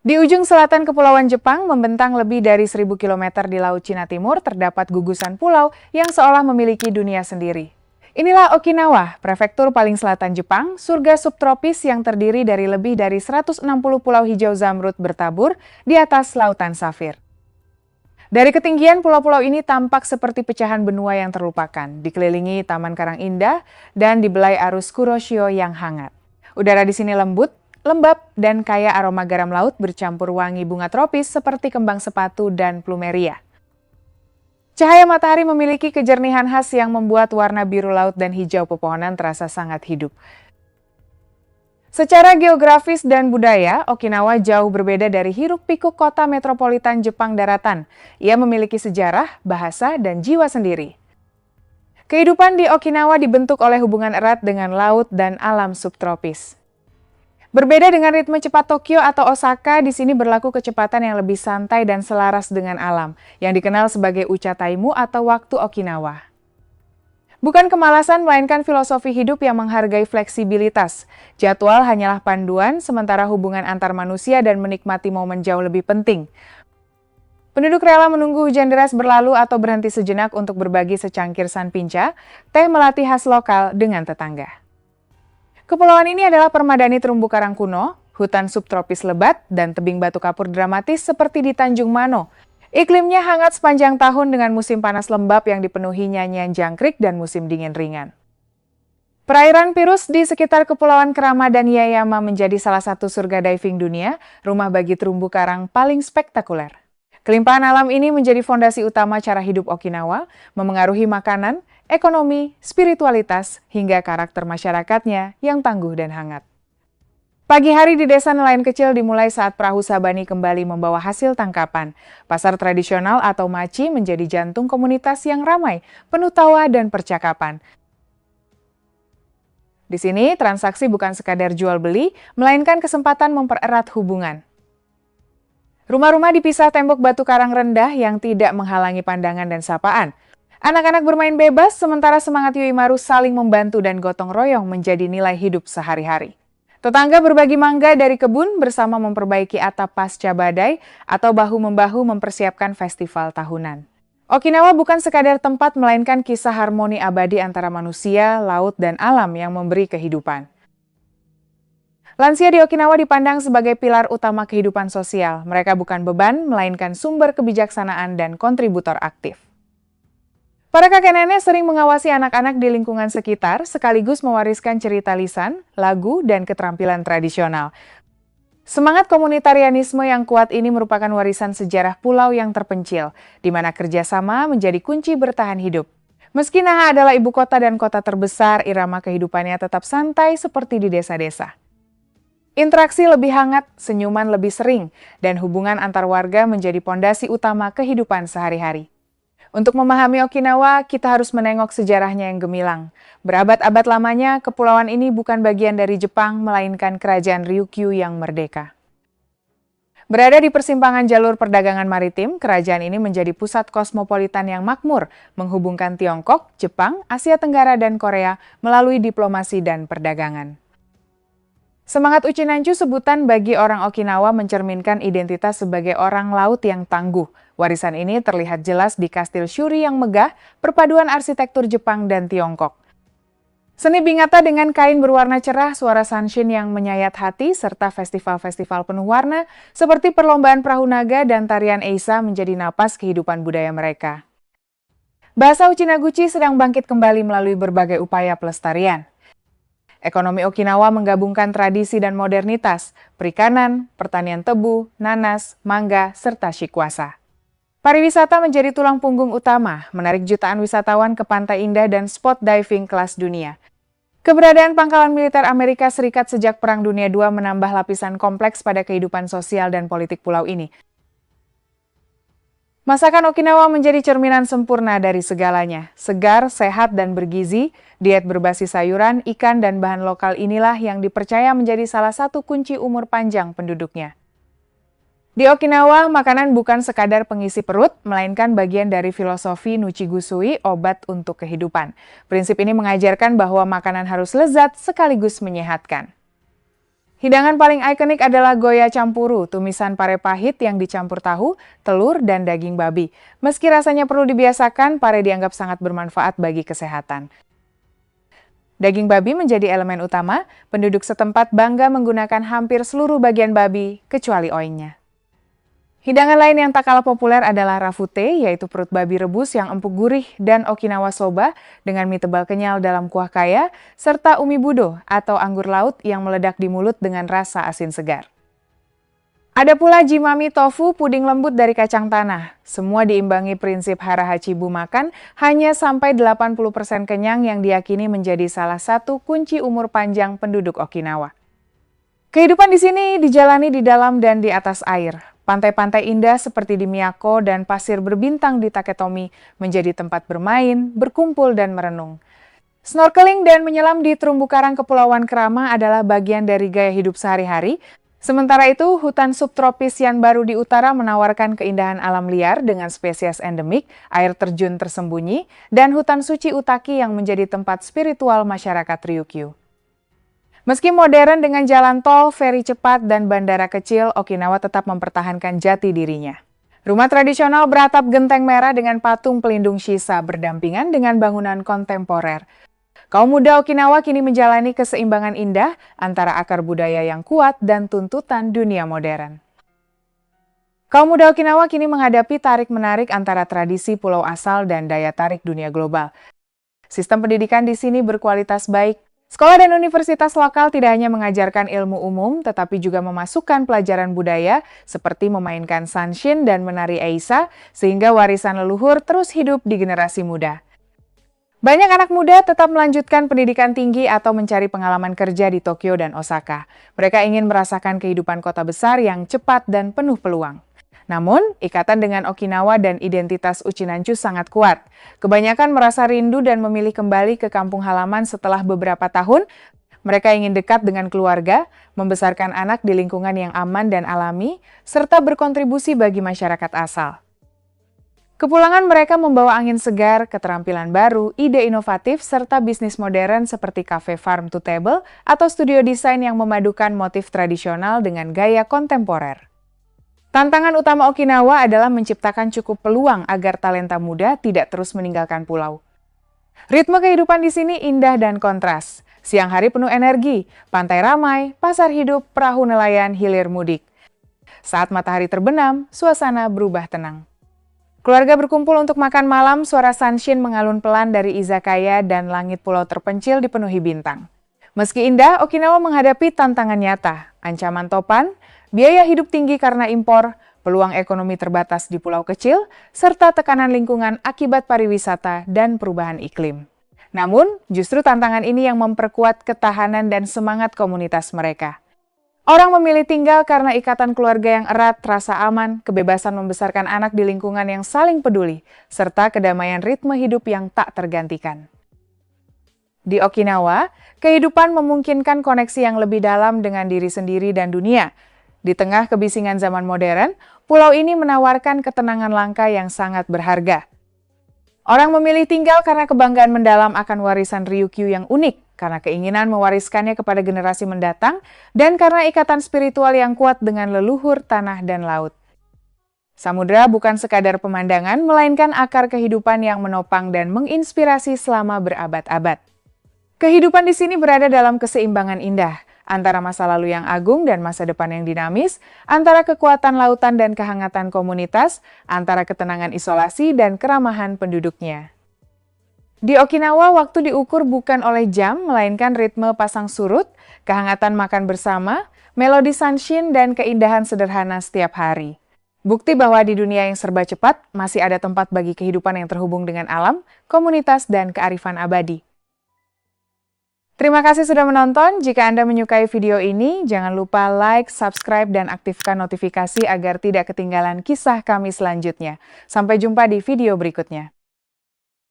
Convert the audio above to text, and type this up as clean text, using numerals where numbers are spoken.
Di ujung selatan Kepulauan Jepang, membentang lebih dari 1.000 km di Laut Cina Timur, terdapat gugusan pulau yang seolah memiliki dunia sendiri. Inilah Okinawa, prefektur paling selatan Jepang, surga subtropis yang terdiri dari lebih dari 160 pulau hijau zamrud bertabur di atas lautan safir. Dari ketinggian, pulau-pulau ini tampak seperti pecahan benua yang terlupakan, dikelilingi taman karang indah dan dibelai arus Kuroshio yang hangat. Udara di sini lembut, lembab, dan kaya aroma garam laut bercampur wangi bunga tropis seperti kembang sepatu dan plumeria. Cahaya matahari memiliki kejernihan khas yang membuat warna biru laut dan hijau pepohonan terasa sangat hidup. Secara geografis dan budaya, Okinawa jauh berbeda dari hiruk-pikuk kota metropolitan Jepang daratan. Ia memiliki sejarah, bahasa, dan jiwa sendiri. Kehidupan di Okinawa dibentuk oleh hubungan erat dengan laut dan alam subtropis. Berbeda dengan ritme cepat Tokyo atau Osaka, di sini berlaku kecepatan yang lebih santai dan selaras dengan alam, yang dikenal sebagai Ucha Taimu atau waktu Okinawa. Bukan kemalasan, melainkan filosofi hidup yang menghargai fleksibilitas. Jadwal hanyalah panduan, sementara hubungan antar manusia dan menikmati momen jauh lebih penting. Penduduk rela menunggu hujan deras berlalu atau berhenti sejenak untuk berbagi secangkir sanpincha, teh melati khas lokal dengan tetangga. Kepulauan ini adalah permadani terumbu karang kuno, hutan subtropis lebat, dan tebing batu kapur dramatis seperti di Tanjung Mano. Iklimnya hangat sepanjang tahun dengan musim panas lembab yang dipenuhi nyanyian jangkrik dan musim dingin ringan. Perairan Pirus di sekitar Kepulauan Kerama dan Yaeyama menjadi salah satu surga diving dunia, rumah bagi terumbu karang paling spektakuler. Kelimpahan alam ini menjadi fondasi utama cara hidup Okinawa, memengaruhi makanan, ekonomi, spiritualitas, hingga karakter masyarakatnya yang tangguh dan hangat. Pagi hari di desa nelayan kecil dimulai saat perahu Sabani kembali membawa hasil tangkapan. Pasar tradisional atau maci menjadi jantung komunitas yang ramai, penuh tawa dan percakapan. Di sini, transaksi bukan sekadar jual-beli, melainkan kesempatan mempererat hubungan. Rumah-rumah dipisah tembok batu karang rendah yang tidak menghalangi pandangan dan sapaan. Anak-anak bermain bebas, sementara semangat Yoimaru saling membantu dan gotong royong menjadi nilai hidup sehari-hari. Tetangga berbagi mangga dari kebun bersama memperbaiki atap pasca badai atau bahu-membahu mempersiapkan festival tahunan. Okinawa bukan sekadar tempat, melainkan kisah harmoni abadi antara manusia, laut, dan alam yang memberi kehidupan. Lansia di Okinawa dipandang sebagai pilar utama kehidupan sosial. Mereka bukan beban, melainkan sumber kebijaksanaan dan kontributor aktif. Para kakek nenek sering mengawasi anak-anak di lingkungan sekitar, sekaligus mewariskan cerita lisan, lagu, dan keterampilan tradisional. Semangat komunitarianisme yang kuat ini merupakan warisan sejarah pulau yang terpencil, di mana kerjasama menjadi kunci bertahan hidup. Meski Naha adalah ibu kota dan kota terbesar, irama kehidupannya tetap santai seperti di desa-desa. Interaksi lebih hangat, senyuman lebih sering, dan hubungan antar warga menjadi pondasi utama kehidupan sehari-hari. Untuk memahami Okinawa, kita harus menengok sejarahnya yang gemilang. Berabad-abad lamanya, kepulauan ini bukan bagian dari Jepang, melainkan kerajaan Ryukyu yang merdeka. Berada di persimpangan jalur perdagangan maritim, kerajaan ini menjadi pusat kosmopolitan yang makmur, menghubungkan Tiongkok, Jepang, Asia Tenggara, dan Korea melalui diplomasi dan perdagangan. Semangat Uchinanchu, sebutan bagi orang Okinawa, mencerminkan identitas sebagai orang laut yang tangguh. Warisan ini terlihat jelas di Kastil Shuri yang megah, perpaduan arsitektur Jepang dan Tiongkok. Seni Bingata dengan kain berwarna cerah, suara sanshin yang menyayat hati, serta festival-festival penuh warna seperti perlombaan perahu naga dan tarian Eisa menjadi napas kehidupan budaya mereka. Bahasa Uchinaguchi sedang bangkit kembali melalui berbagai upaya pelestarian. Ekonomi Okinawa menggabungkan tradisi dan modernitas, perikanan, pertanian tebu, nanas, mangga, serta shikwasa. Pariwisata menjadi tulang punggung utama, menarik jutaan wisatawan ke pantai indah dan spot diving kelas dunia. Keberadaan pangkalan militer Amerika Serikat sejak Perang Dunia II menambah lapisan kompleks pada kehidupan sosial dan politik pulau ini. Masakan Okinawa menjadi cerminan sempurna dari segalanya. Segar, sehat, dan bergizi, diet berbasis sayuran, ikan, dan bahan lokal inilah yang dipercaya menjadi salah satu kunci umur panjang penduduknya. Di Okinawa, makanan bukan sekadar pengisi perut, melainkan bagian dari filosofi Nuchigusui, obat untuk kehidupan. Prinsip ini mengajarkan bahwa makanan harus lezat sekaligus menyehatkan. Hidangan paling ikonik adalah goya campuru, tumisan pare pahit yang dicampur tahu, telur, dan daging babi. Meski rasanya perlu dibiasakan, pare dianggap sangat bermanfaat bagi kesehatan. Daging babi menjadi elemen utama, penduduk setempat bangga menggunakan hampir seluruh bagian babi, kecuali oengnya. Hidangan lain yang tak kalah populer adalah rafute, yaitu perut babi rebus yang empuk gurih, dan Okinawa soba dengan mie tebal kenyal dalam kuah kaya, serta umibudo atau anggur laut yang meledak di mulut dengan rasa asin segar. Ada pula jimami tofu, puding lembut dari kacang tanah. Semua diimbangi prinsip hara hachibu makan hanya sampai 80% kenyang yang diyakini menjadi salah satu kunci umur panjang penduduk Okinawa. Kehidupan di sini dijalani di dalam dan di atas air. Pantai-pantai indah seperti di Miyako dan pasir berbintang di Taketomi menjadi tempat bermain, berkumpul, dan merenung. Snorkeling dan menyelam di terumbu karang Kepulauan Kerama adalah bagian dari gaya hidup sehari-hari. Sementara itu, hutan subtropis yang baru di utara menawarkan keindahan alam liar dengan spesies endemik, air terjun tersembunyi, dan hutan suci Utaki yang menjadi tempat spiritual masyarakat Ryukyu. Meski modern dengan jalan tol, feri cepat, dan bandara kecil, Okinawa tetap mempertahankan jati dirinya. Rumah tradisional beratap genteng merah dengan patung pelindung Shisa berdampingan dengan bangunan kontemporer. Kaum muda Okinawa kini menjalani keseimbangan indah antara akar budaya yang kuat dan tuntutan dunia modern. Kaum muda Okinawa kini menghadapi tarik-menarik antara tradisi pulau asal dan daya tarik dunia global. Sistem pendidikan di sini berkualitas baik. Sekolah dan universitas lokal tidak hanya mengajarkan ilmu umum, tetapi juga memasukkan pelajaran budaya seperti memainkan sanshin dan menari eisa, sehingga warisan leluhur terus hidup di generasi muda. Banyak anak muda tetap melanjutkan pendidikan tinggi atau mencari pengalaman kerja di Tokyo dan Osaka. Mereka ingin merasakan kehidupan kota besar yang cepat dan penuh peluang. Namun, ikatan dengan Okinawa dan identitas Uchinanchu sangat kuat. Kebanyakan merasa rindu dan memilih kembali ke kampung halaman setelah beberapa tahun. Mereka ingin dekat dengan keluarga, membesarkan anak di lingkungan yang aman dan alami, serta berkontribusi bagi masyarakat asal. Kepulangan mereka membawa angin segar, keterampilan baru, ide inovatif, serta bisnis modern seperti cafe farm to table atau studio desain yang memadukan motif tradisional dengan gaya kontemporer. Tantangan utama Okinawa adalah menciptakan cukup peluang agar talenta muda tidak terus meninggalkan pulau. Ritme kehidupan di sini indah dan kontras. Siang hari penuh energi, pantai ramai, pasar hidup, perahu nelayan, hilir mudik. Saat matahari terbenam, suasana berubah tenang. Keluarga berkumpul untuk makan malam, suara sanshin mengalun pelan dari izakaya dan langit pulau terpencil dipenuhi bintang. Meski indah, Okinawa menghadapi tantangan nyata, ancaman topan, biaya hidup tinggi karena impor, peluang ekonomi terbatas di pulau kecil, serta tekanan lingkungan akibat pariwisata dan perubahan iklim. Namun, justru tantangan ini yang memperkuat ketahanan dan semangat komunitas mereka. Orang memilih tinggal karena ikatan keluarga yang erat, rasa aman, kebebasan membesarkan anak di lingkungan yang saling peduli, serta kedamaian ritme hidup yang tak tergantikan. Di Okinawa, kehidupan memungkinkan koneksi yang lebih dalam dengan diri sendiri dan dunia. Di tengah kebisingan zaman modern, pulau ini menawarkan ketenangan langka yang sangat berharga. Orang memilih tinggal karena kebanggaan mendalam akan warisan Ryukyu yang unik, karena keinginan mewariskannya kepada generasi mendatang, dan karena ikatan spiritual yang kuat dengan leluhur, tanah, dan laut. Samudra bukan sekadar pemandangan, melainkan akar kehidupan yang menopang dan menginspirasi selama berabad-abad. Kehidupan di sini berada dalam keseimbangan indah, antara masa lalu yang agung dan masa depan yang dinamis, antara kekuatan lautan dan kehangatan komunitas, antara ketenangan isolasi dan keramahan penduduknya. Di Okinawa, waktu diukur bukan oleh jam, melainkan ritme pasang surut, kehangatan makan bersama, melodi sanshin, dan keindahan sederhana setiap hari. Bukti bahwa di dunia yang serba cepat, masih ada tempat bagi kehidupan yang terhubung dengan alam, komunitas, dan kearifan abadi. Terima kasih sudah menonton. Jika Anda menyukai video ini, jangan lupa like, subscribe, dan aktifkan notifikasi agar tidak ketinggalan kisah kami selanjutnya. Sampai jumpa di video berikutnya.